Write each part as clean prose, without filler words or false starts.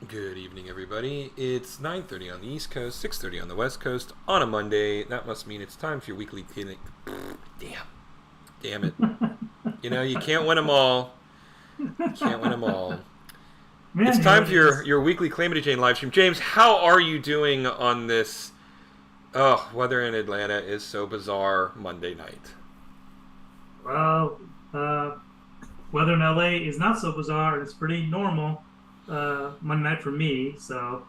Good evening, everybody. It's 9:30 on the East Coast, 6:30 on the West Coast on a Monday. That must mean it's time for your weekly clinic. Damn it. You know, you can't win them all. You can't win them all. It's Man, time for your weekly Calamity Jane live stream. James, how are you doing on this? Oh, weather in Atlanta is so bizarre Monday night. well, uh, weather in LA is not so bizarre. It's pretty normal Monday night for me. So,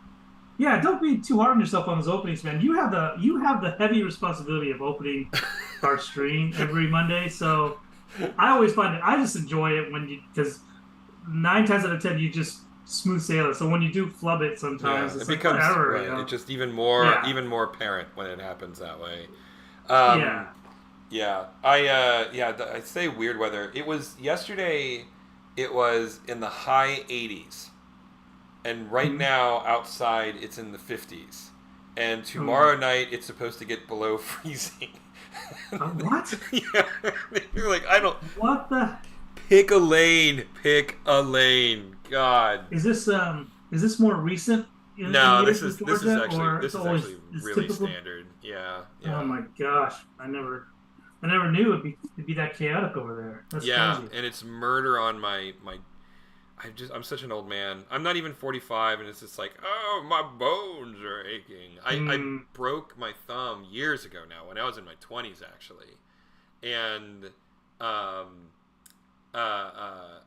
yeah, don't be too hard on yourself on those openings, man. You have the heavy responsibility of opening our stream every Monday. So, I always find it. I just enjoy it when you because 9 times out of 10 you just smooth sail it. So when you do flub it, sometimes Yeah, it it's like becomes whatever, right. It's just Yeah, even more apparent when it happens that way. Um, yeah. Yeah, I say weird weather. It was yesterday. It was in the high 80s, and right Mhm. now outside it's in the 50s. And Oh my, tomorrow night it's supposed to get below freezing. what? Yeah, you're like, I don't What the? pick a lane. God, Is this more recent in no, years with Georgia, or this it's is actually always it's really typical? standard. Yeah, Oh yeah. my gosh, I never knew it'd be that chaotic over there. That's Yeah, crazy. and it's murder on my. I'm such an old man. I'm not even 45, and it's just like, oh, my bones are aching. I Hmm. broke my thumb years ago now, when I was in my 20s actually, and um, uh, uh,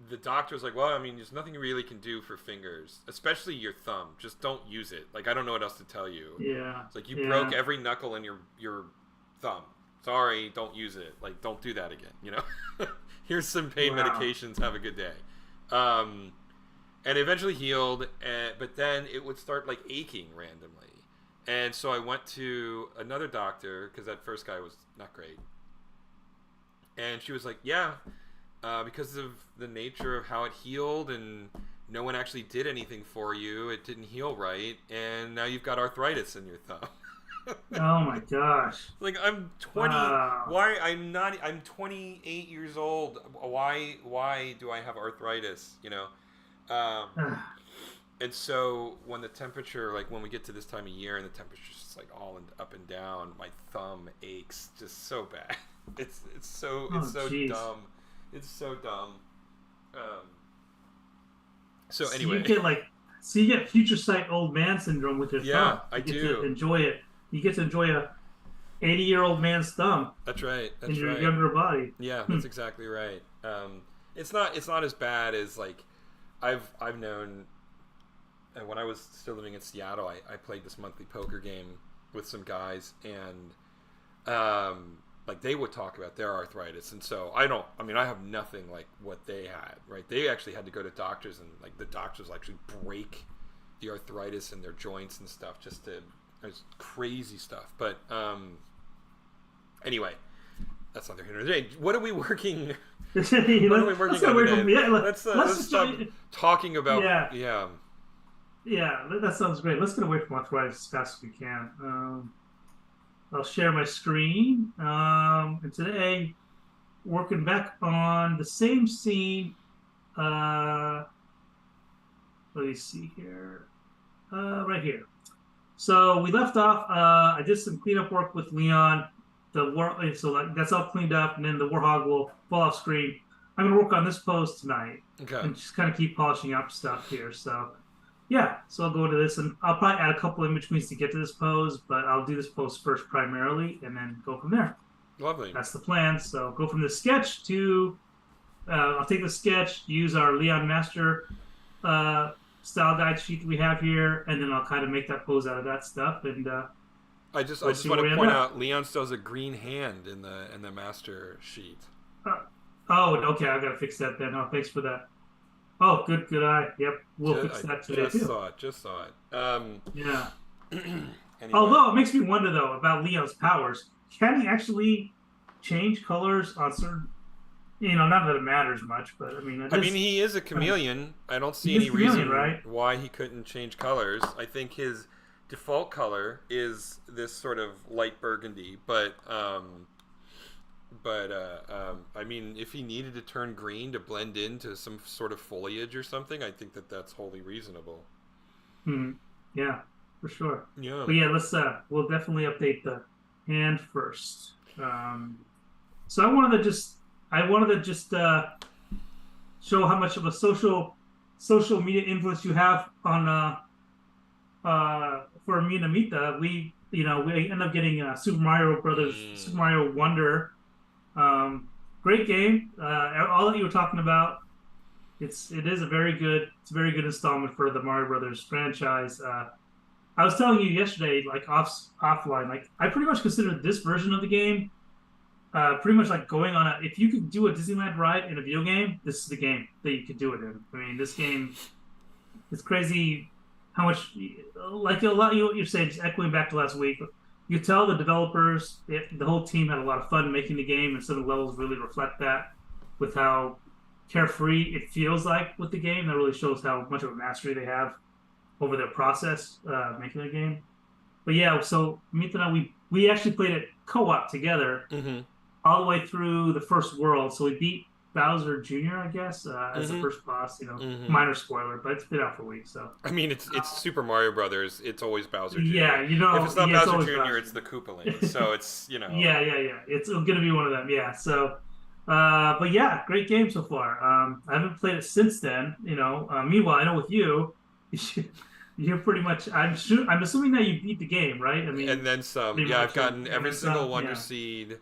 the doctor was like, well, I mean, there's nothing you really can do for fingers, especially your thumb. Just don't use it. Like, I don't know what else to tell you. Yeah, It's like you broke yeah. every knuckle in your thumb. Sorry, don't use it. Like, don't do that again. You know. Here's some pain Wow. medications. Have a good day. Um, and it eventually healed, but then it would start like aching randomly. And so I went to another doctor because that first guy was not great. And she was like, "Yeah, because of the nature of how it healed and no one actually did anything for you, it didn't heal right, and now you've got arthritis in your thumb." Oh my gosh. Like, I'm 20. Wow. Why I'm not? I'm 28 years old. Why do I have arthritis? Um, and so when the temperature, like when we get to this time of year and the temperature's just like up and down, my thumb aches just so bad. It's Oh so jeez. dumb. It's so dumb. Um, so So you anyway, get like, so you get future sight old man syndrome with your yeah, thumb. I You get to do. enjoy it. You get to enjoy a 80-year-old man's thumb That's right. in That's your right. younger body. Yeah, Hmm. that's exactly right. It's not as bad as like I've known. And when I was still living in Seattle, I played this monthly poker game with some guys, and like they would talk about their arthritis, and so I don't. I mean, I have nothing like what they had. Right? They actually had to go to doctors, and like the doctors actually break the arthritis in their joints and stuff just to. There's crazy stuff, but anyway, that's not the here today. What are we working? let's What are we working get on away from, today? yeah. Let's Let's just stop talking about yeah, yeah. yeah. That sounds great. Let's get away from arthritis as fast as we can. I'll share my screen. And today, working back on the same scene. Uh, Let me see here. Right here. So we left off. I did some cleanup work with Leon. The war, so like that's all cleaned up, and then the warhog will fall off screen. I'm gonna work on this pose tonight, Okay. and just kind of keep polishing up stuff here. So yeah, so I'll go into this, and I'll probably add a couple in betweens to get to this pose, but I'll do this pose first primarily, and then go from there. Lovely. That's the plan. So go from the sketch to I'll take the sketch, use our Leon Master uh, style guide sheet that we have here, and then I'll kind of make that pose out of that stuff, and I we'll just see want where to we end point up. out Leon still has a green hand in the master sheet. Uh, oh, okay, I gotta fix that then. Oh, thanks for that. Oh, good eye. Yep, we'll fix I that today just too. saw it. Just saw it. Yeah. Anyway, Although it makes me wonder though about Leon's powers. Can he actually change colors on certain? Not that it matters much, but I mean it I mean, is. he is a I mean, chameleon. I don't see he is any chameleon, reason right? why he couldn't change colors. I think his default color is this sort of light burgundy, but I mean, if he needed to turn green to blend into some sort of foliage or something, I think that that's wholly reasonable. Hmm. Yeah, for sure. Yeah. But yeah, let's we'll definitely update the hand first. So I wanted to just show how much of a social media influence you have on for me and Amita. We end up getting Super Mm. Mario Wonder. Um, Great game. All that you were talking about. It is a very good installment for the Mario Brothers franchise. I was telling you yesterday, like offline, like I pretty much consider this version of the game pretty much like going on a. If you could do a Disneyland ride in a video game, this is the game that you could do it in. I mean, this game, it's crazy how much, like a lot you're saying, just echoing back to last week. You tell the developers, the whole team had a lot of fun making the game, and some of the levels really reflect that with how carefree it feels like with the game. That really shows how much of a mastery they have over their process making the game. But yeah, so Meet and I, we actually played it co-op together Mm-hmm. all the way through the first world. So we beat Bowser Jr., I guess, as the Mm-hmm. first boss. Mm-hmm. Minor spoiler, but it's been out for weeks. So I mean, it's Super Mario Brothers. It's always Bowser Jr. yeah, If it's not yeah, it's Bowser always Jr., Bowser. it's the Koopalings. So it's Yeah. It's gonna be one of them. Yeah. So, but yeah, great game so far. I haven't played it since then. Meanwhile, I know with you, you're pretty much. I'm assuming that you beat the game, right? I and mean, then some. pretty Yeah, I've much, gotten and every then single some. Wonder Yeah. Seed,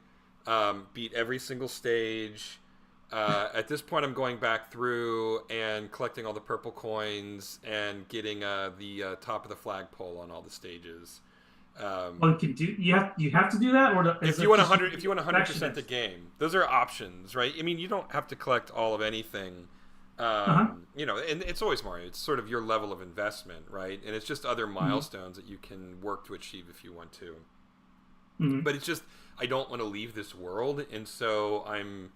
beat every single stage. At this point, I'm going back through and collecting all the purple coins and getting the top of the flagpole on all the stages. Well, you have to do that, or is If you it want just 100, if you want 100% the perfectionist? game, those are options, right? I mean, you don't have to collect all of anything. Uh-huh. And it's always Mario. It's sort of your level of investment, right? And it's just other Mm-hmm. milestones that you can work to achieve if you want to. Mm-hmm. But it's just I don't want to leave this world, and so I'm.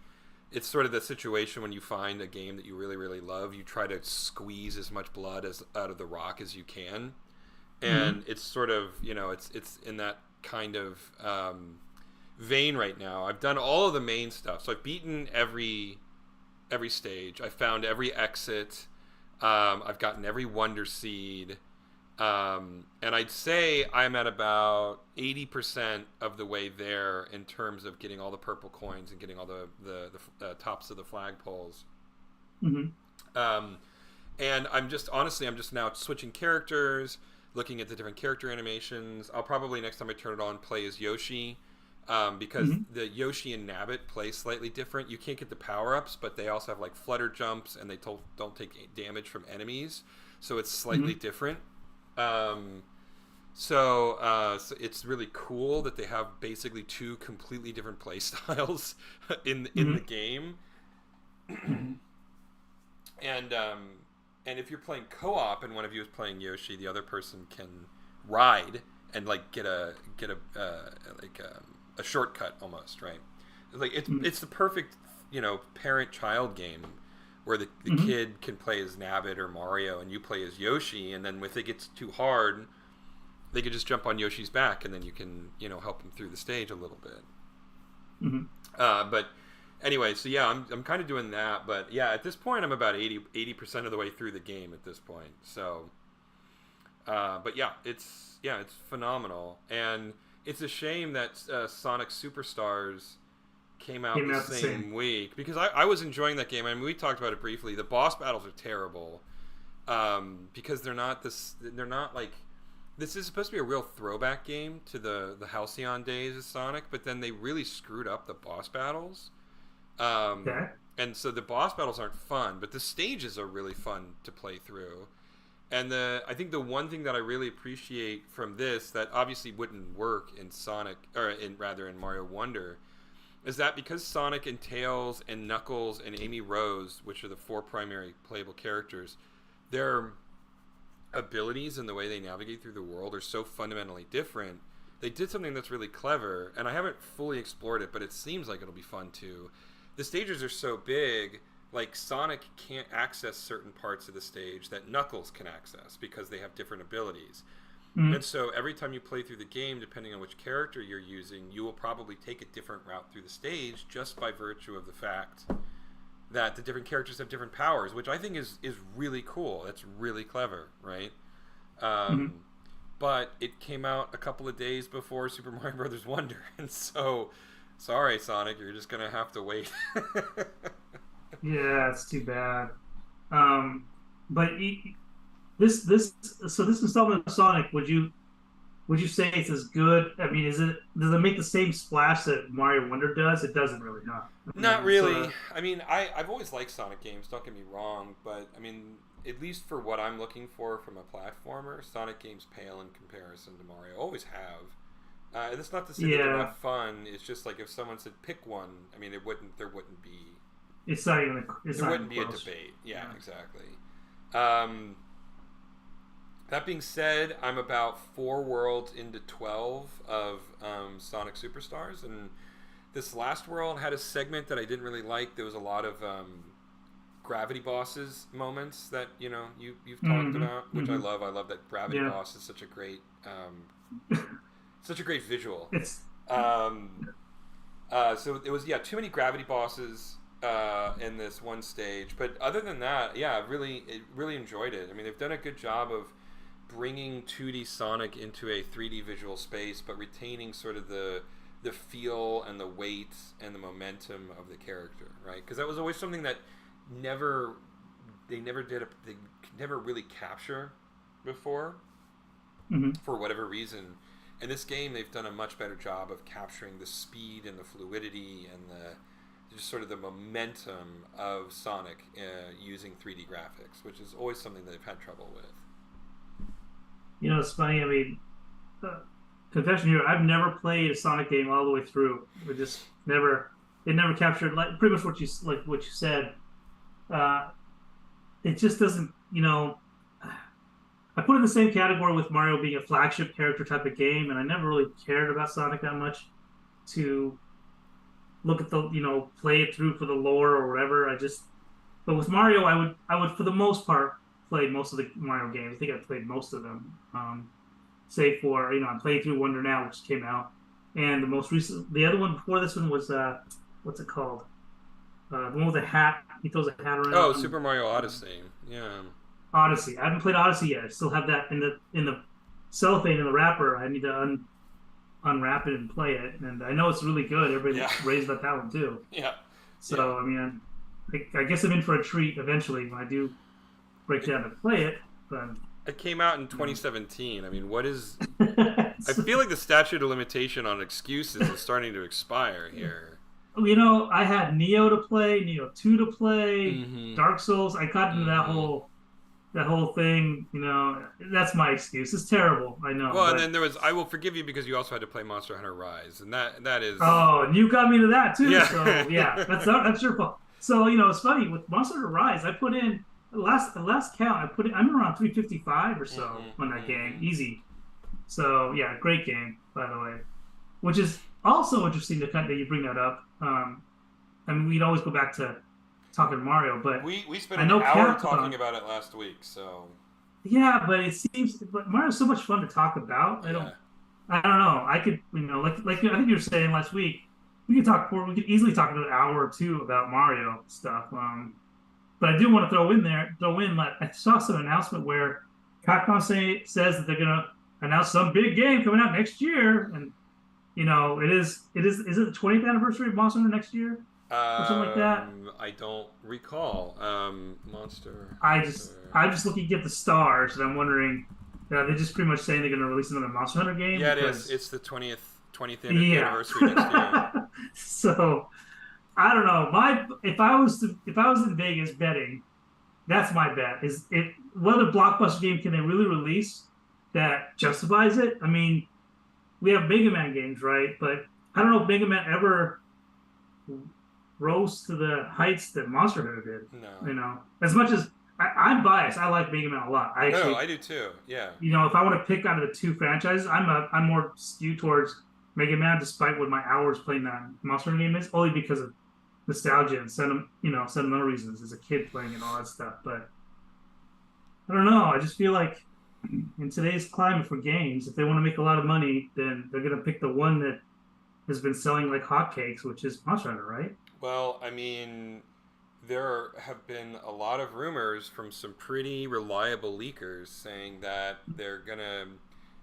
It's sort of the situation when you find a game that you really, really love, you try to squeeze as much blood as out of the rock as you can, Mm-hmm. and it's sort of it's in that kind of vein right now. I've done all of the main stuff, so I've beaten every stage. I found every exit. I've gotten every Wonder Seed. And I'd say I'm at about 80% of the way there in terms of getting all the purple coins and getting all the tops of the flagpoles. Mm-hmm. Um, and I'm just now switching characters, looking at the different character animations. I'll probably next time I turn it on play as Yoshi. Because Mm-hmm. the Yoshi and Nabbit play slightly different. You can't get the power ups, but they also have like flutter jumps, and they don't take damage from enemies, so it's slightly Mm-hmm. different. Um, so it's really cool that they have basically two completely different play styles in the Mm-hmm. game, and and if you're playing co-op and one of you is playing Yoshi, the other person can ride and like get a shortcut almost, right? Like it's the perfect parent-child game where the Mm-hmm. kid can play as Nabbit or Mario and you play as Yoshi, and then if it gets too hard, they could just jump on Yoshi's back and then you can help him through the stage a little bit. Mm-hmm. But anyway, so yeah, I'm kind of doing that, but yeah, at this point I'm about 80% of the way through the game at this point. So, but yeah, it's phenomenal, and it's a shame that Sonic Superstars came out Came the out the same. same week because I was enjoying that game. I mean, we talked about it briefly. The boss battles are terrible because they're not like this is supposed to be a real throwback game to the Halcyon days of Sonic, but then they really screwed up the boss battles. Okay. And so the boss battles aren't fun, but the stages are really fun to play through. And I think the one thing that I really appreciate from this that obviously wouldn't work in Sonic, or in Mario Wonder, is that because Sonic and Tails and Knuckles and Amy Rose, which are the four primary playable characters, their abilities and the way they navigate through the world are so fundamentally different. They did something that's really clever, and I haven't fully explored it, but it seems like it'll be fun too. The stages are so big, like Sonic can't access certain parts of the stage that Knuckles can access because they have different abilities. Mm-hmm. And so every time you play through the game, depending on which character you're using, you will probably take a different route through the stage just by virtue of the fact that the different characters have different powers, which I think is really cool. That's really clever, right? Mm-hmm. But it came out a couple of days before Super Mario Brothers Wonder, and so sorry, Sonic, you're just gonna have to wait. Yeah, it's too bad. Um, but this so this installment of Sonic, would you say it's as good? I mean, does it make the same splash that Mario Wonder does? It doesn't really, huh? I Not mean, it's really. I mean, I've always liked Sonic games. Don't get me wrong, but I mean, at least for what I'm looking for from a platformer, Sonic games pale in comparison to Mario. Always have. And that's not to say that they're yeah, not fun. It's just like if someone said pick one, I mean, there wouldn't be it's there not wouldn't even be a close. debate. Yeah, Yeah. exactly. Um, that being said, I'm about 4 worlds into 12 of Sonic Superstars, and this last world had a segment that I didn't really like. There was a lot of gravity bosses moments that you've talked Mm-hmm. about, which I Mm-hmm. love. I love that gravity Yeah. boss is such a great visual. It's Um, so it was too many gravity bosses in this one stage, but other than that, really enjoyed it. I mean, they've done a good job of bringing 2D Sonic into a 3D visual space, but retaining sort of the feel and the weight and the momentum of the character, right? Because that was always something that never they never really capture before mhm. for whatever reason. In this game, they've done a much better job of capturing the speed and the fluidity and the just sort of the momentum of Sonic using 3D graphics, which is always something that they've had trouble with. It's funny. I mean, uh, confession here. I've never played a Sonic game all the way through. It just never. It never captured like pretty much what you said. Uh, it just doesn't. I put it in the same category with Mario being a flagship character type of game, and I never really cared about Sonic that much to look at play it through for the lore or whatever. But with Mario, I would for the most part play most of the Mario games. I think I played most of them, save for I'm playing through Wonder now, which came out, and the other one before this one was what's it called? The one with the hat. He throws a hat Oh, around. Super Mario Odyssey. Yeah. Odyssey. I haven't played Odyssey yet. I still have that in the cellophane in the wrapper. I need to unwrap it and play it. And I know it's really good. Everybody Yeah. raves about that one too. Yeah. So I mean, I guess I'm in for a treat eventually when I do break down and play it. But It came out in 2017. I mean, what is... I it's- feel like the statute of limitation on excuses is starting to expire here. I had Neo to play, Neo 2 to play, Mm-hmm. Dark Souls. I got into Mm-hmm. that whole thing. That's my excuse. It's terrible. I know, Well, and but then there was... I will forgive you because you also had to play Monster Hunter Rise. And that is... oh, and you got me to that too. Yeah. So yeah, that's your fault. So it's funny with Monster Hunter Rise. I put in the last count. I'm around 355 or so Mm-hmm. on that game, Mm-hmm. easy. So yeah, great game by the way. Which is also interesting that you bring that up. I mean, we'd always go back to talking Mario, but We spent I an know hour Capcom. talking about it last week, so... Yeah, but but Mario's so much fun to talk about. Yeah. I don't know. I could, like I think you were saying last week, we could easily talk an hour or two about Mario stuff. But I do want to throw in like I saw some announcement where Capcom says that they're gonna announce some big game coming out next year, and is it the 20th anniversary of Monster Hunter next year or something like that? I don't recall. Monster I'm Hunter. just looking at the stars, and I'm wondering, they're just pretty much saying they're gonna release another Monster Hunter game. Yeah, it is. Because It's the 20th yeah. anniversary next year. So I don't know. If I was in Vegas betting, that's my bet. Is it what other blockbuster game can they really release that justifies it? I mean, we have Mega Man games, right? But I don't know if Mega Man ever rose to the heights that Monster Hunter did. No. As much as I'm biased, I like Mega Man a lot. I actually, No, I do too. Yeah. if I want to pick out of the two franchises, I'm more skewed towards Mega Man, despite what my hours playing that Monster Hunter game is, only because of nostalgia and sentimental reasons as a kid playing and all that stuff. But I don't know. I just feel like in today's climate for games, if they want to make a lot of money, then they're gonna pick the one that has been selling like hotcakes, which is Monster Hunter, right? Well, I mean, there have been a lot of rumors from some pretty reliable leakers saying that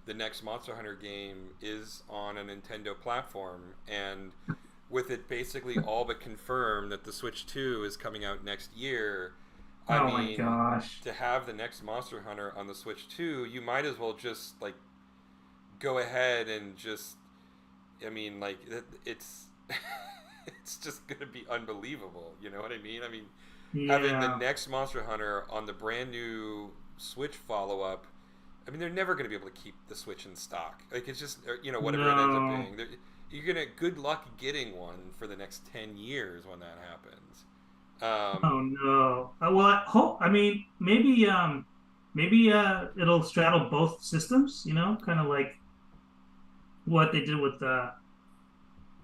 the next Monster Hunter game is on a Nintendo platform, and with it basically all but confirmed that the Switch 2 is coming out next year. I Oh my mean, gosh. to have the next Monster Hunter on the Switch 2, you might as well just like go ahead and just, I mean, like it's it's just gonna be unbelievable. You know what I mean? I mean, having the Yeah. next Monster Hunter on the brand new Switch follow up. I mean, they're never gonna be able to keep the Switch in stock. Like it's just, whatever it ends up No. being. You're gonna good luck getting one for the next 10 years when that happens. Oh Um, no. Well, I hope. I mean, maybe it'll straddle both systems. Kind of like what they did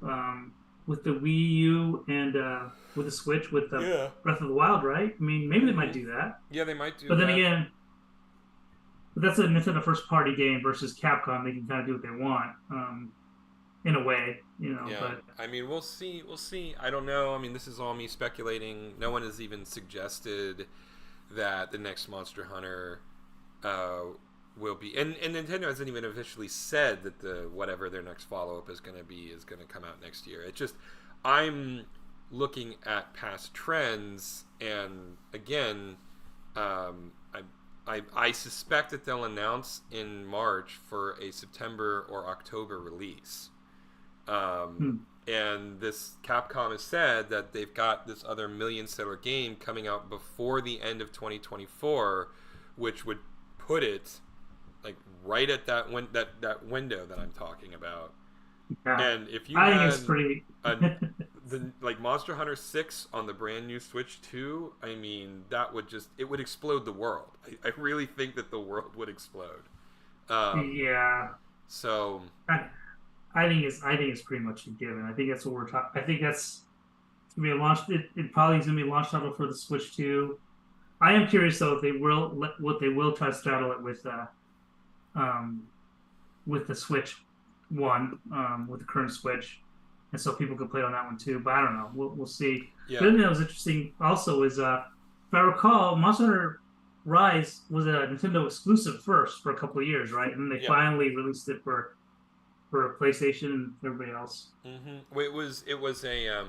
um, with the Wii U and with the Switch with the yeah. Breath of the Wild, right? I mean, maybe they might hmm do that. Yeah, they might do But then that. again, but that's a Nintendo first party game versus Capcom. They can kind of do what they want, in a way, Yeah, But I mean, we'll see. We'll see. I don't know. I mean, this is all me speculating. No one has even suggested that the next Monster Hunter uh, will be, and Nintendo hasn't even officially said that the whatever their next follow up is going to be is going to come out next year. It just, I'm looking at past trends, and again, I suspect that they'll announce in March for a September or October release. Um, hmm, and this Capcom has said that they've got this other million seller game coming out before the end of 2024, which would put it like right at that window that I'm talking about. yeah, And if you I think it's had pretty. a the like Monster Hunter 6 on the brand new Switch 2, I mean that would just it would explode the world. I really think that the world would explode. Um, Yeah, so I, I think it's pretty much a given. I think that's what we're talking. I think that's gonna be a launch. It probably is gonna be a launch title for the Switch 2. I am curious though if they will what they will try to straddle it um with the Switch one, with the current Switch, and so people can play on that one too. But I don't know. We'll see. The yeah, other thing that was interesting also is if I recall, Monster Hunter Rise was a Nintendo exclusive first for a couple of years, right? And then they yeah. finally released it for PlayStation and everybody else. Well, it was a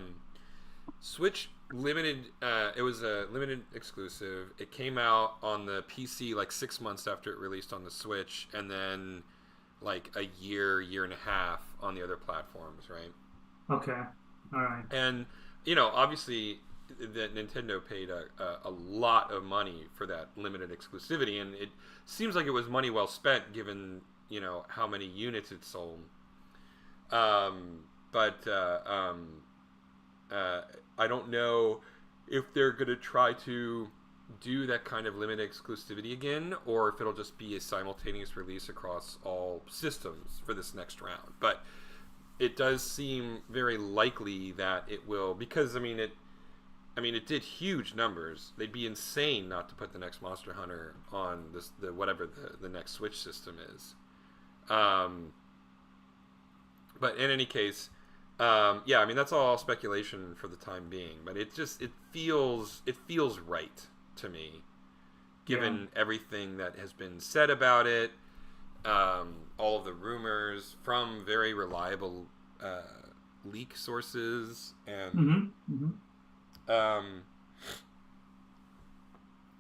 Switch limited. It was a limited exclusive. It came out on the PC like 6 months after it released on the Switch, and then like a year and a half on the other platforms, right? Okay. All right. And obviously, that Nintendo paid a lot of money for that limited exclusivity, and it seems like it was money well spent given how many units it sold. But I don't know if they're going to try to do that kind of limited exclusivity again, or if it'll just be a simultaneous release across all systems for this next round. But it does seem very likely that it will, because it did huge numbers. They'd be insane not to put the next Monster Hunter on the whatever the next Switch system is. Um, but in any case, yeah, I mean that's all speculation for the time being. But it feels right to me, Yeah. given everything that has been said about it, all of the rumors from very reliable uh, leak sources, and Mm-hmm. Mm-hmm. um,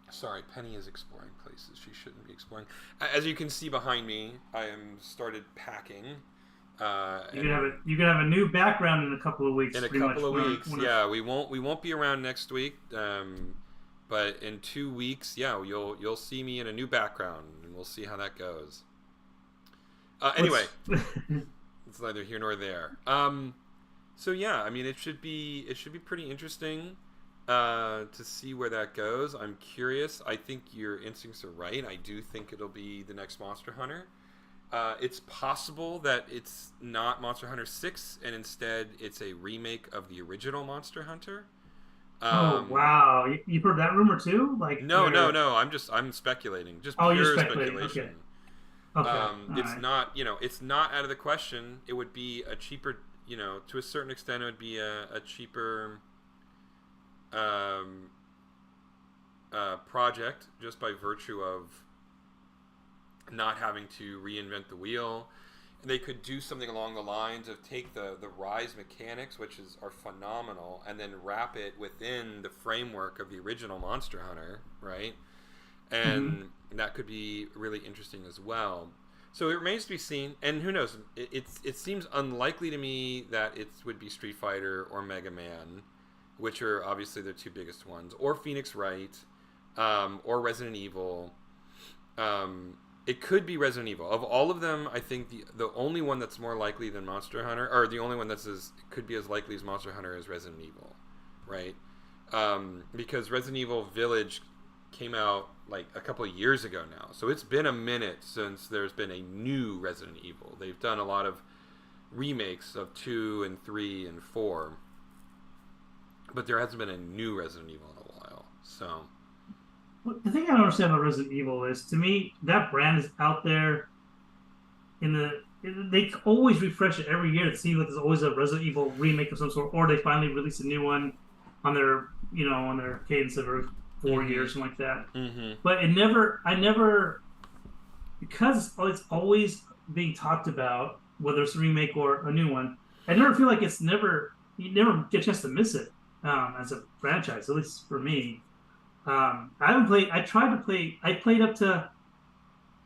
sorry, Penny is exploring places she shouldn't be exploring. As you can see behind me, I am started packing. You can have And it. You can have a new background in a couple of weeks. in a Pretty much couple of when weeks, when it's yeah, we won't be around next week. But in 2 weeks, yeah, you'll see me in a new background, and we'll see how that goes. Anyway, what's it's neither here nor there. So yeah, I mean, it should be pretty interesting to see where that goes. I'm curious. I think your instincts are right. I do think it'll be the next Monster Hunter. It's possible that it's not Monster Hunter 6 and instead it's a remake of the original Monster Hunter. Oh Um, wow, you've heard that rumor too? Like no, no, where? no. I'm speculating, just Oh, you're pure speculating. Okay. speculation. Okay. All It's right. not, it's not out of the question. It would be a cheaper, to a certain extent, it would be a cheaper um, project just by virtue of not having to reinvent the wheel. And they could do something along the lines of take the rise mechanics, which are phenomenal, and then wrap it within the framework of the original Monster Hunter, right? Mm-hmm. And that could be really interesting as well. So it remains to be seen, and who knows? It seems unlikely to me that it would be Street Fighter or Mega Man, which are obviously the two biggest ones, or Phoenix Wright, or Resident Evil. It could be Resident Evil. Of all of them, I think the only one that's more likely than Monster Hunter, or the only one that's could be as likely as Monster Hunter, is Resident Evil, right? Because Resident Evil Village came out like a couple of years ago now, so it's been a minute since there's been a new Resident Evil. They've done a lot of remakes of 2 and 3 and 4, but there hasn't been a new Resident Evil in a while. So Well, the thing I don't understand about Resident Evil is, to me, that brand is out there in the. They always refresh it every year. It seems like there's always a Resident Evil remake of some sort, or they finally release a new one on their, on their cadence of every 4 years, mm-hmm. something like that. Mm-hmm. But it never, I never, because it's always being talked about, whether it's a remake or a new one. I never feel like it's never, you never get a chance to miss it, as a franchise, at least for me. I haven't played. I tried to play. I played up to.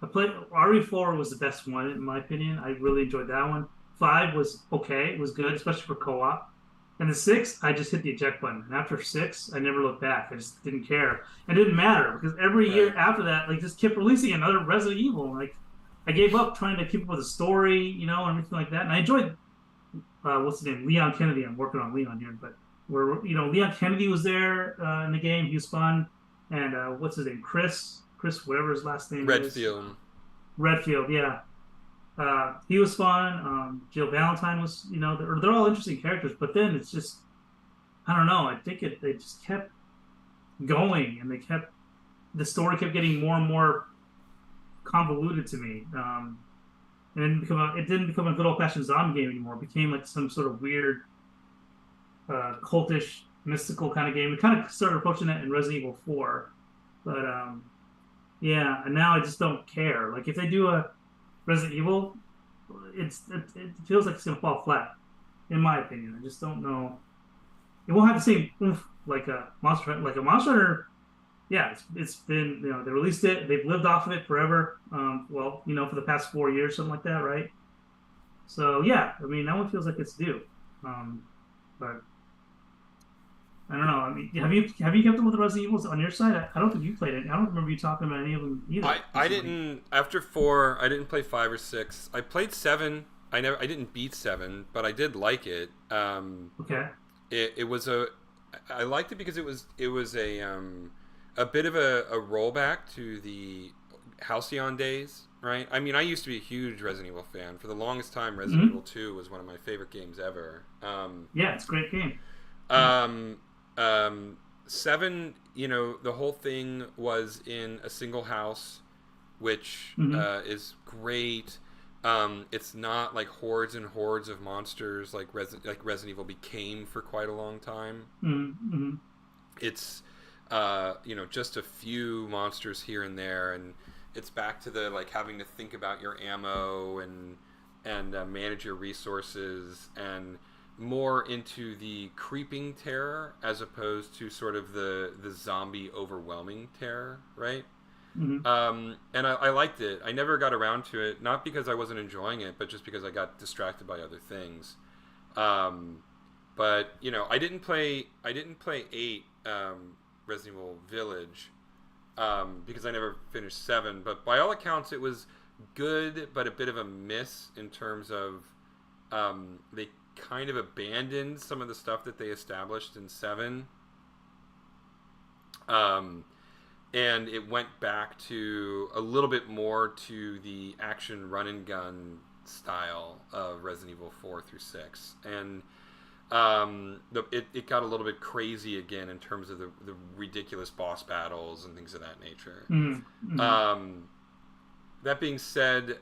I played RE4 was the best one in my opinion. I really enjoyed that one. Five was okay. It was good, especially for co-op. And the six, I just hit the eject button. And after six, I never looked back. I just didn't care. It didn't matter because every Right. year after that, like, just kept releasing another Resident Evil. Like, I gave up trying to keep up with the story, and everything like that. And I enjoyed, what's his name, Leon Kennedy. I'm working on Leon here, but where Leon Kennedy was there, in the game. He was fun. And what's his name, Chris, whatever his last name is, Redfield. Redfield. Yeah, he was fun. Jill Valentine was, they're all interesting characters. But then it's just, I don't know. I think they just kept going, and the story kept getting more and more convoluted to me. And it didn't become a good old fashioned zombie game anymore. It became like some sort of weird, cultish, mystical kind of game. We kind of started approaching that in Resident Evil 4, but yeah, and now I just don't care. Like, if they do a Resident Evil, it feels like it's gonna fall flat, in my opinion. I just don't know. It won't have the same oomph like a Monster Hunter. Yeah, it's been, they released it, they've lived off of it forever. Well, for the past 4 years, something like that, right? So yeah, I mean, that one feels like it's due. But I don't know. I mean, have you kept up with the Resident Evils on your side? I don't think you played it. I don't remember you talking about any of them either I recently. didn't after 4. I didn't play 5 or 6. I played 7. I didn't beat 7, but I did like it. Okay. It was I liked it because it was a bit of a rollback to the Halcyon days, right? I mean, I used to be a huge Resident Evil fan. For the longest time, Resident Hmm. Evil 2 was one of my favorite games ever. Yeah, it's a great game. Um, 7, the whole thing was in a single house, which Mm-hmm. is great. It's not like hordes and hordes of monsters like Resident Evil became for quite a long time. Mm-hmm. It's just a few monsters here and there, and it's back to the like having to think about your ammo and manage your resources, and more into the creeping terror as opposed to sort of the zombie overwhelming terror, right? Mm-hmm. And I liked it. I never got around to it, not because I wasn't enjoying it, but just because I got distracted by other things. Um, but I didn't play 8, Resident Evil Village, because I never finished 7. But by all accounts, it was good, but a bit of a miss in terms of they kind of abandoned some of the stuff that they established in 7. And it went back to a little bit more to the action run and gun style of Resident Evil 4 through 6. And It got a little bit crazy again in terms of the ridiculous boss battles and things of that nature. Mm-hmm. That being said,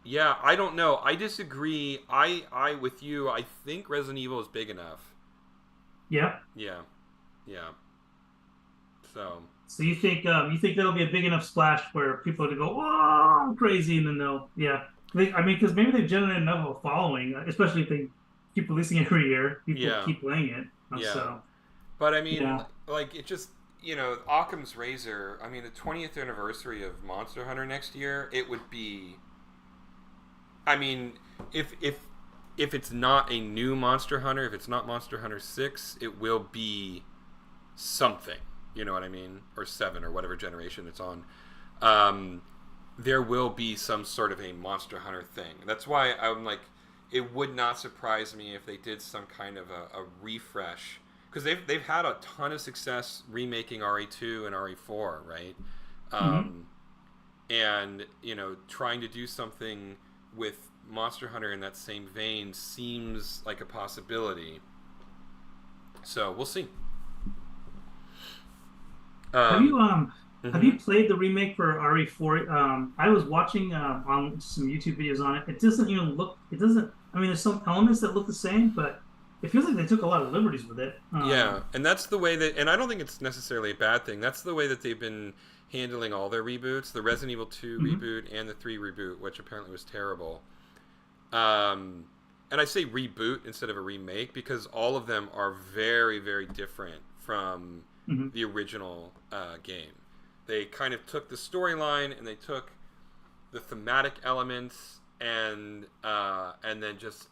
yeah, I don't know. I disagree. I with you. I think Resident Evil is big enough. Yeah. Yeah, yeah. So So you think that'll be a big enough splash where people are to go oh crazy and then they'll yeah. I mean, because maybe they've generated enough of a following, especially if they keep releasing it every year. People yeah, keep playing it. yeah. So But I mean, yeah. like it just Occam's Razor. I mean, the 20th anniversary of Monster Hunter next year. It would be. I mean, if it's not a new Monster Hunter, if it's not Monster Hunter 6, it will be something. You know what I mean? Or 7 or whatever generation it's on. There will be some sort of a Monster Hunter thing. That's why I'm like, it would not surprise me if they did some kind of a refresh. Because they've had a ton of success remaking RE2 and RE4, right? Mm-hmm. And, trying to do something with Monster Hunter in that same vein seems like a possibility. So we'll see. Have you have Mm-hmm. you played the remake for RE4? I was watching on some YouTube videos on it. It doesn't even look. It doesn't. I mean, there's some elements that look the same, but it feels like they took a lot of liberties with it. Yeah, and that's the way that, and I don't think it's necessarily a bad thing. That's the way that they've been handling all their reboots, the Resident Evil 2 Mhm. reboot and the 3 reboot, which apparently was terrible. Um, and I say reboot instead of a remake because all of them are very, very different from Mhm. the original game. They kind of took the storyline and they took the thematic elements and then just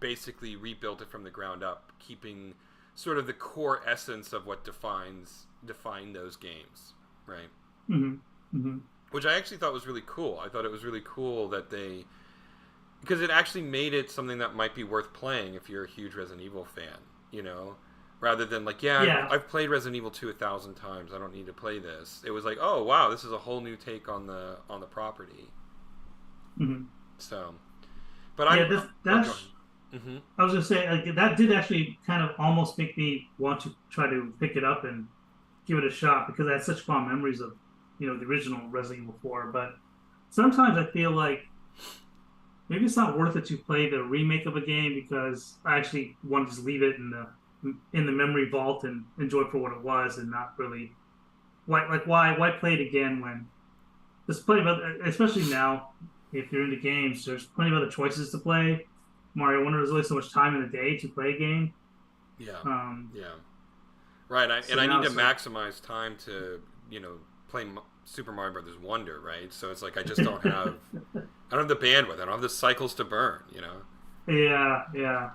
basically rebuilt it from the ground up, keeping sort of the core essence of what define those games, right? Mhm. Mhm. Which I actually thought was really cool. I thought it was really cool that because it actually made it something that might be worth playing if you're a huge Resident Evil fan, you know, rather than like, yeah, Yeah. I've played Resident Evil 2 1,000 times. I don't need to play this. It was like, oh wow, this is a whole new take on the property. Mhm. So, but Yeah. I'm This oh go that's. ahead. Mm-hmm. I was gonna say like that did actually kind of almost make me want to try to pick it up and give it a shot because I had such fond memories of the original Resident Evil 4. But sometimes I feel like maybe it's not worth it to play the remake of a game because I actually want to just leave it in the memory vault and enjoy it for what it was and not really why play it again when there's plenty of other, especially now if you're into games there's plenty of other choices to play. Mario Wonder there's only so much time in the day to play a game. Yeah, Um, yeah, right. so And I need now to it's like maximize time to play Super Mario Brothers Wonder, right? So it's like I just don't have I don't have the bandwidth. I don't have the cycles to burn. yeah, yeah.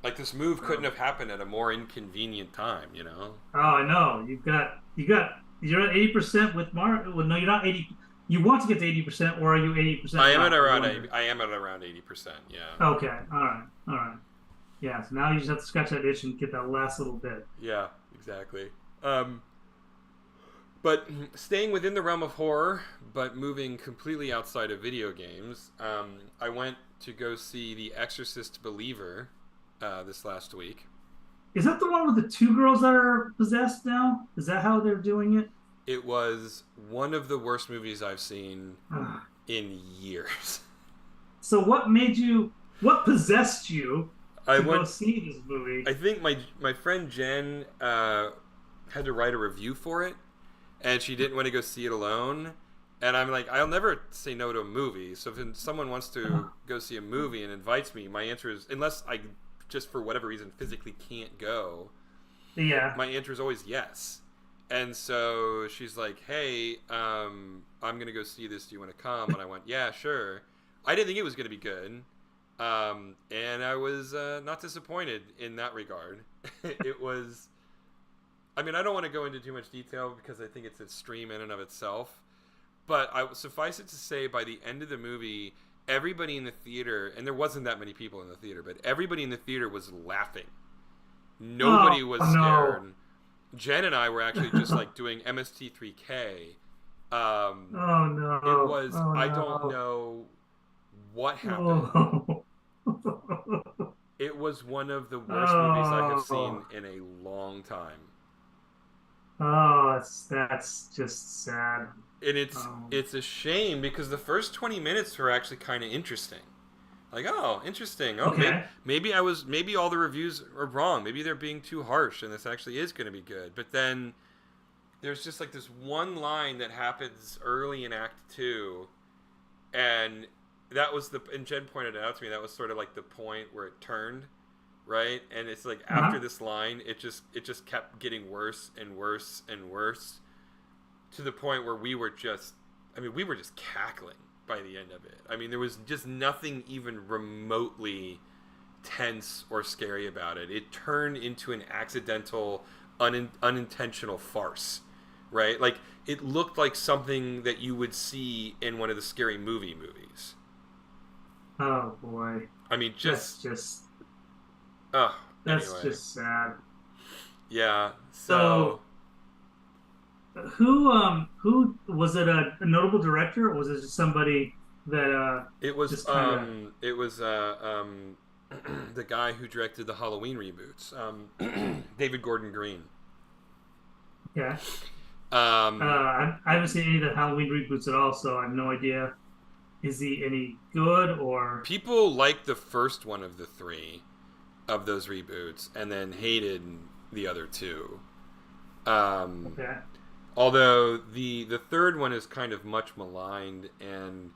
Like this move couldn't Um, have happened at a more inconvenient time. oh, I know. You're at 80% with Mario. Well, no, you're not 80. You want to get to 80%, or are you 80% I am at left? I around wonder. I am at around 80%. Yeah, Okay, all right, all right. Yeah, so now you just have to scratch that itch and get that last little bit. yeah, exactly. Um, but staying within the realm of horror, but moving completely outside of video games, I went to go see The Exorcist Believer this last week. Is that the one with the two girls that are possessed now? Is that how they're doing it? It was one of the worst movies I've seen Ugh. in years. So what made you? What possessed you I to go went. see this movie? I think my friend Jen had to write a review for it, and she didn't want to go see it alone. And I'm like, I'll never say no to a movie. So if someone wants to go see a movie and invites me, my answer is, unless I just for whatever reason physically can't go, Yeah. my answer is always yes. And so she's like, hey, I'm going to go see this. Do you want to come? And I went, yeah, sure. I didn't think it was going to be good. And I was not disappointed in that regard. It was, I mean, I don't want to go into too much detail because I think it's a stream in and of itself. But suffice it to say, by the end of the movie, everybody in the theater, and there wasn't that many people in the theater, but everybody in the theater was laughing. Oh Nobody was no. scared. Jen and I were actually just like doing MST3K. Oh It no. was, Oh I don't no. know what happened. Oh. It was one of the worst movies I have seen Oh, in a long time. oh, that's just sad. And Um, it's a shame because the first 20 minutes were actually kind of interesting. Like, oh, interesting. Oh, okay. maybe all the reviews are wrong. Maybe they're being too harsh and this actually is going to be good. But then there's just like this one line that happens early in Act 2, and that was and Jen pointed it out to me, that was sort of like the point where it turned, right? And it's like after Uh-huh. this line, it just kept getting worse and worse and worse to the point where we were just cackling by the end of it. I mean, there was just nothing even remotely tense or scary about it. It turned into an accidental, unintentional farce, right? Like, it looked like something that you would see in one of the Scary Movie movies. Oh boy, I mean, that's just oh, that's anyway. just sad. Yeah, So so who was it? A notable director, or was it just somebody that just kind of it was the guy who directed the Halloween reboots, David Gordon Green. yeah? Um, I haven't seen any of the Halloween reboots at all, so I have no idea. Is he any good or People liked the first one of the three of those reboots, and then hated the other two. Um, okay? Although the third one is kind of much maligned, and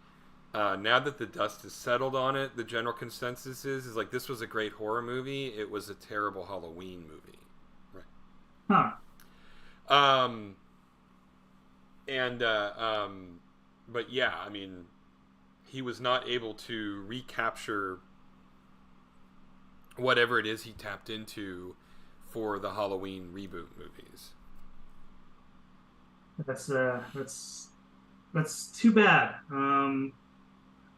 now that the dust has settled on it, the general consensus is like this was a great horror movie. It was a terrible Halloween movie, Huh? right? And but yeah, I mean, he was not able to recapture whatever it is he tapped into for the Halloween reboot movies. That's that's too bad.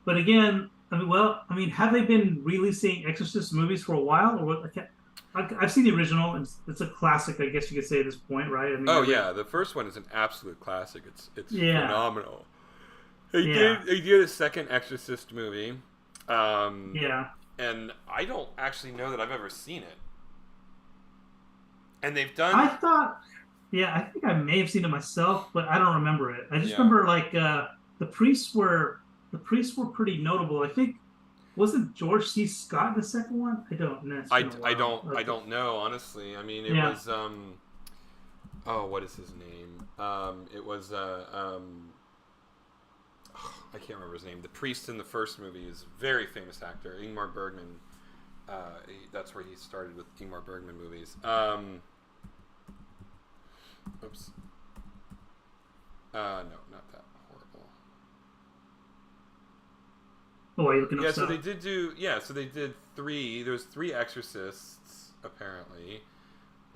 But again, I mean, have they been releasing Exorcist movies for a while, or what? I've seen the original. It's a classic, I guess you could say at this point, right? I mean, Oh yeah, the first one is an absolute classic. It's yeah, phenomenal. yeah, They did a second Exorcist movie, um, yeah. and I don't actually know that I've ever seen it. And they've I done thought, yeah, I think I may have seen it myself, but I don't remember it. I just yeah. remember like the priests were the priests were pretty notable. I think wasn't George C. Scott in the second one? I don't know. It's been a while. I don't know honestly. I mean, it Yeah. was oh, what is his name? It was I can't remember his name. The priest in the first movie is a very famous actor, Ingmar Bergman. That's where he started with Ingmar Bergman movies. Oops. No, not that horrible. Oh, are you looking up Yeah, so they stuff? did do. Yeah, so they did three. There's three Exorcists apparently,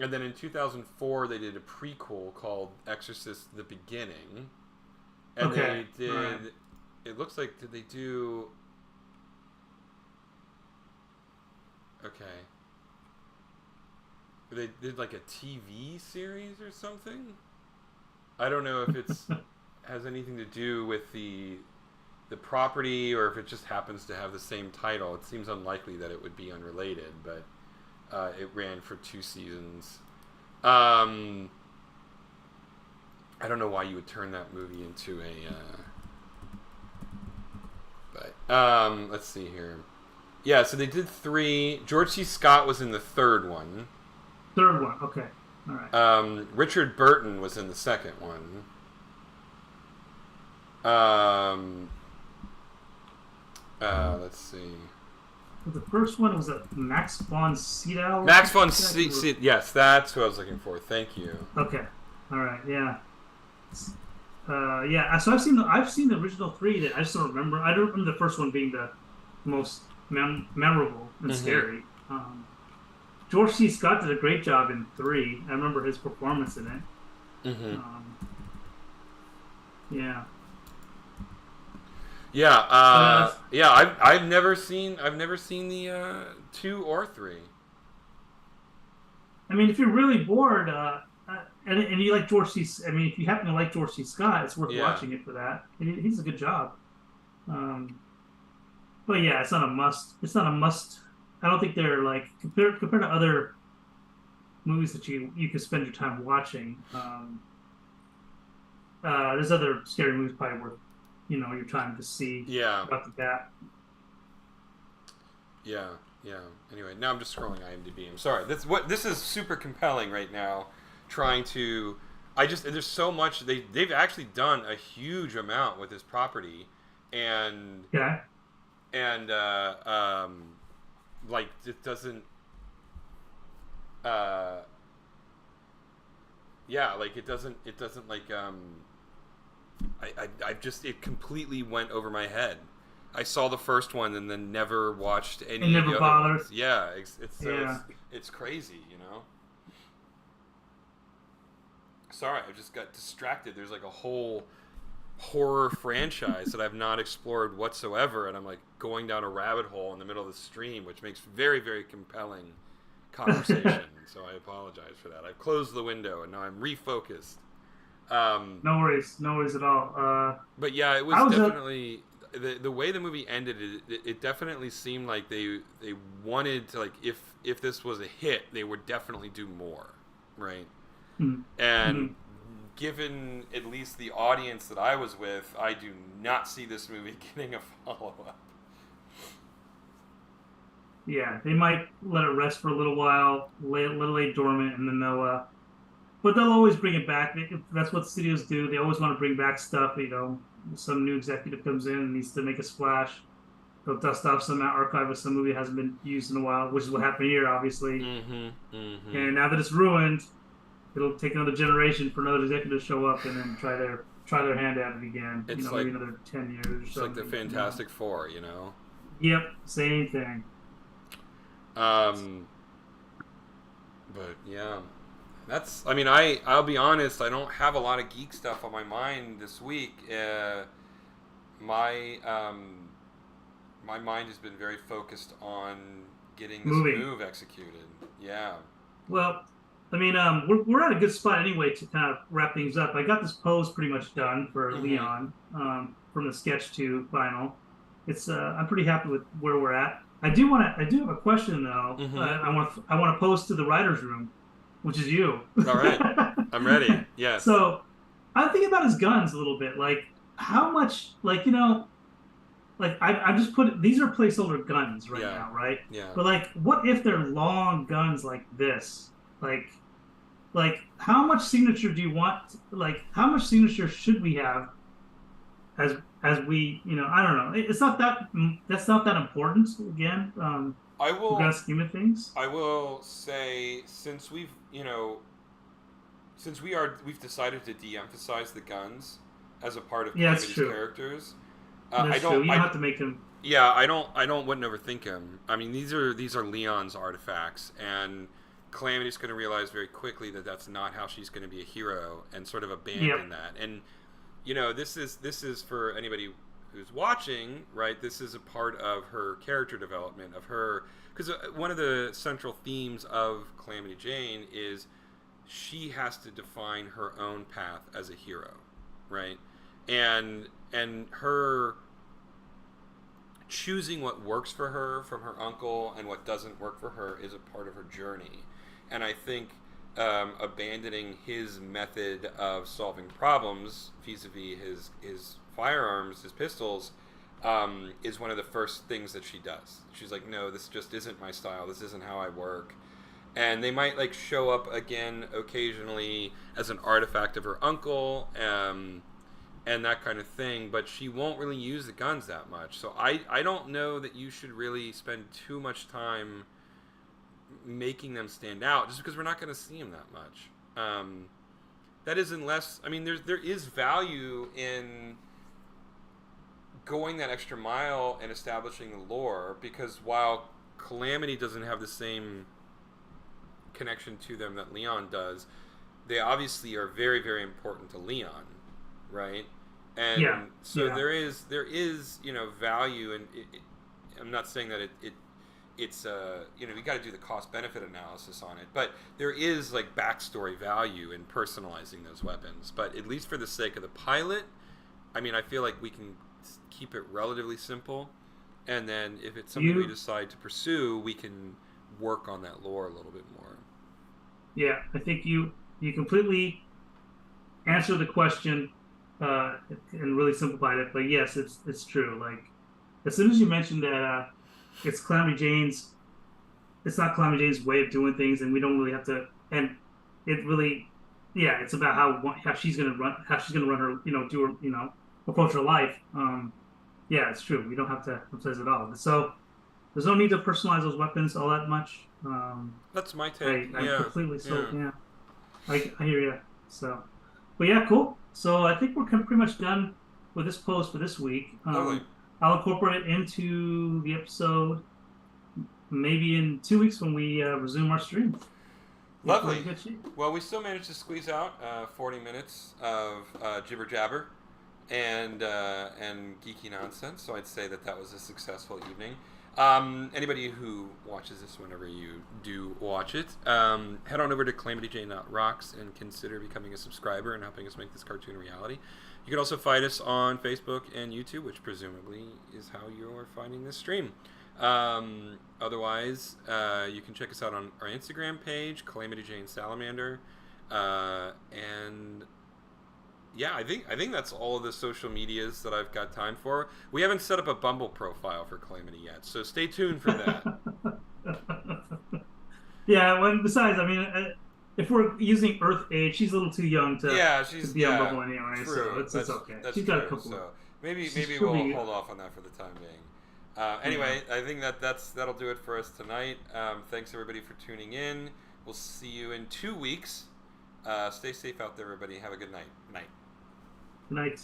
and then in 2004 they did a prequel called Exorcist: The Beginning, and Okay. they All right. did. It looks like did they do? Okay, they did like a TV series or something. I don't know if it's has anything to do with the property or if it just happens to have the same title. It seems unlikely that it would be unrelated, but it ran for 2 seasons. Um, I don't know why you would turn that movie into a. But let's see here. Yeah, so they did three. George C. Scott was in the third one. Third one. Okay. All right. Richard Burton was in the second one. Um, let's see. The first one was a Max von Sydow. Or Max something von like that? yes, that's who I was looking for. Thank you. Okay. All right. Yeah. Yeah. So I've seen the original three. That I just don't remember. I don't remember the first one being the most memorable and Mm-hmm. scary. George C. Scott did a great job in three. I remember his performance in it. Mm-hmm. Um, yeah. Yeah, But yeah. I've never seen the two or three. I mean, if you're really bored, and you like George C. I mean, if you happen to like George C. Scott, it's worth Yeah, watching it for that. He's a good job. Um, but yeah, it's not a must. It's not a must I don't think they're like compared to other movies that you could spend your time watching. There's other scary movies probably worth your time to see Yeah. about the bat. Yeah. Yeah. Anyway, now I'm just scrolling IMDb. I'm sorry. This is super compelling right now. Trying to, there's so much they've actually done a huge amount with this property, and Yeah. and like it doesn't, uh, yeah, like it doesn't like I just it completely went over my head. I saw the first one and then never watched And any of never the other bothered. ones. Yeah, Yeah. it's crazy, Sorry, I just got distracted. There's like a whole horror franchise that I've not explored whatsoever, and I'm like going down a rabbit hole in the middle of the stream, which makes very, very compelling conversation. So I apologize for that. I've closed the window and now I'm refocused. No worries at all. But yeah, it was I was definitely the way the movie ended. It definitely seemed like they wanted to, like, if this was a hit, they would definitely do more, right? And given at least the audience that I was with, I do not see this movie getting a follow up. Yeah, they might let it rest for a little while, let it lay dormant, and then but they'll always bring it back. That's what studios do. They always want to bring back stuff. Some new executive comes in and needs to make a splash. They'll dust off some archive of some movie that hasn't been used in a while, which is what happened here, obviously. And now that it's ruined, it'll take another generation for another executive to show up and then try their hand at it again. It's maybe another 10 years or something. It's like the Fantastic Four, Yep, same thing. But yeah, I'll be honest, I don't have a lot of geek stuff on my mind this week. My mind has been very focused on getting this move executed. Yeah. Well, we're at a good spot anyway to kind of wrap things up. I got this pose pretty much done for Leon, from the sketch to final. I'm pretty happy with where we're at. I do have a question though. I want to pose to the writers' room, which is you. All right, I'm ready. Yes. So I'm thinking about his guns a little bit. Like how much, I'm just these are placeholder guns right now, right? Yeah. But like, what if they're long guns like this? Like how much signature do you want? Like how much signature should we have? As we, I don't know. It's not that's not that important. Again, I will. Grand scheme of things. I will say, since we've decided to de-emphasize the guns as a part of Calamitys characters. That's true. You don't have to make them. Yeah, I wouldn't overthink them. I mean, these are Leon's artifacts, and Calamity's going to realize very quickly that that's not how she's going to be a hero, and sort of abandon that. And this is for anybody who's watching, right? This is a part of her character development, of her, because one of the central themes of Calamity Jane is she has to define her own path as a hero, right? And her choosing what works for her from her uncle and what doesn't work for her is a part of her journey. And I think abandoning his method of solving problems vis-a-vis his firearms, his pistols, is one of the first things that she does. She's like, no, this just isn't my style. This isn't how I work. And they might like show up again occasionally as an artifact of her uncle, and that kind of thing, but she won't really use the guns that much. So I don't know that you should really spend too much time making them stand out, just because we're not going to see them that much. That is, unless, I mean, there is value in going that extra mile and establishing the lore, because while Calamity doesn't have the same connection to them that Leon does, they obviously are very, very important to Leon, right? And there is value in it. I'm not saying that it's we got to do the cost benefit analysis on it, but there is like backstory value in personalizing those weapons. But at least for the sake of the pilot, I mean, I feel like we can keep it relatively simple. And then if it's something we decide to pursue, we can work on that lore a little bit more. Yeah, I think you completely answer the question and really simplified it. But yes, it's true. Like as soon as you mentioned that it's Calamity Jane's, it's not Calamity Jane's way of doing things, and we don't really have to. And it really, yeah, it's about how she's gonna run her, do her, approach her life. Yeah, it's true. We don't have to emphasize it all. So there's no need to personalize those weapons all that much. That's my take. I completely yeah. I hear you. So, but yeah, cool. So I think we're pretty much done with this post for this week. I'll incorporate it into the episode maybe in 2 weeks when we resume our stream. Lovely. Well, we still managed to squeeze out 40 minutes of jibber jabber and geeky nonsense. So I'd say that was a successful evening. Anybody who watches this, whenever you do watch it, head on over to calamityjane.rocks and consider becoming a subscriber and helping us make this cartoon a reality. You can also find us on Facebook and YouTube, which presumably is how you're finding this stream. Otherwise, you can check us out on our Instagram page, Calamity Jane Salamander, and yeah, I think that's all of the social medias that I've got time for. We haven't set up a Bumble profile for Calamity yet, so stay tuned for that. Yeah, well, besides, I mean, if we're using Earth age, she's a little too young to be on Bumble anyway, true. So it's okay. She's got a couple. So maybe we'll hold off on that for the time being. Anyway, I think that'll do it for us tonight. Thanks everybody for tuning in. We'll see you in 2 weeks. Stay safe out there, everybody. Have a good night. Night.